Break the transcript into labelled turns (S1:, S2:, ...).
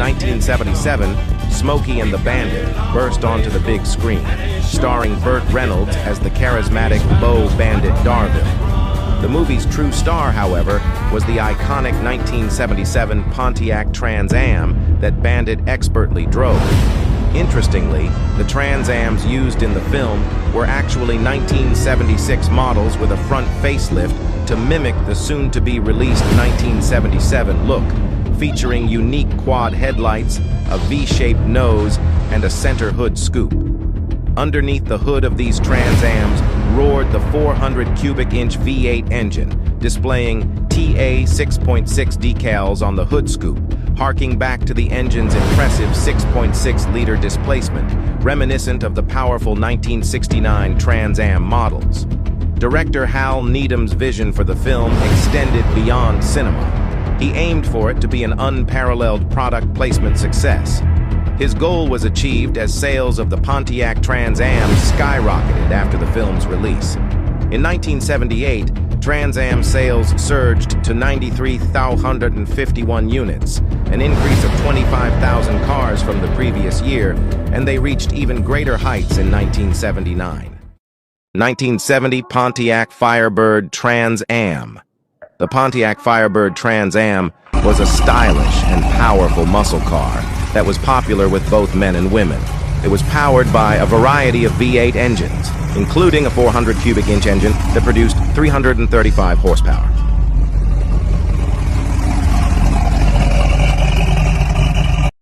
S1: 1977, Smokey and the Bandit burst onto the big screen, starring Burt Reynolds as the charismatic Beau Bandit Darville. The movie's true star, however, was the iconic 1977 Pontiac Trans Am that Bandit expertly drove. Interestingly, the Trans Ams used in the film were actually 1976 models with a front facelift to mimic the soon-to-be-released 1977 look, featuring unique quad headlights, a V-shaped nose, and a center hood scoop. Underneath the hood of these Trans Ams roared the 400 cubic inch V8 engine, displaying TA 6.6 decals on the hood scoop, harking back to the engine's impressive 6.6-liter displacement, reminiscent of the powerful 1969 Trans Am models. Director Hal Needham's vision for the film extended beyond cinema. He aimed for it to be an unparalleled product placement success. His goal was achieved as sales of the Pontiac Trans Am skyrocketed after the film's release. In 1978, Trans Am sales surged to 93,151 units, an increase of 25,000 cars from the previous year, and they reached even greater heights in 1979. 1970 Pontiac Firebird Trans Am. The Pontiac Firebird Trans Am was a stylish and powerful muscle car that was popular with both men and women. It was powered by a variety of V8 engines, including a 400 cubic inch engine that produced 335 horsepower.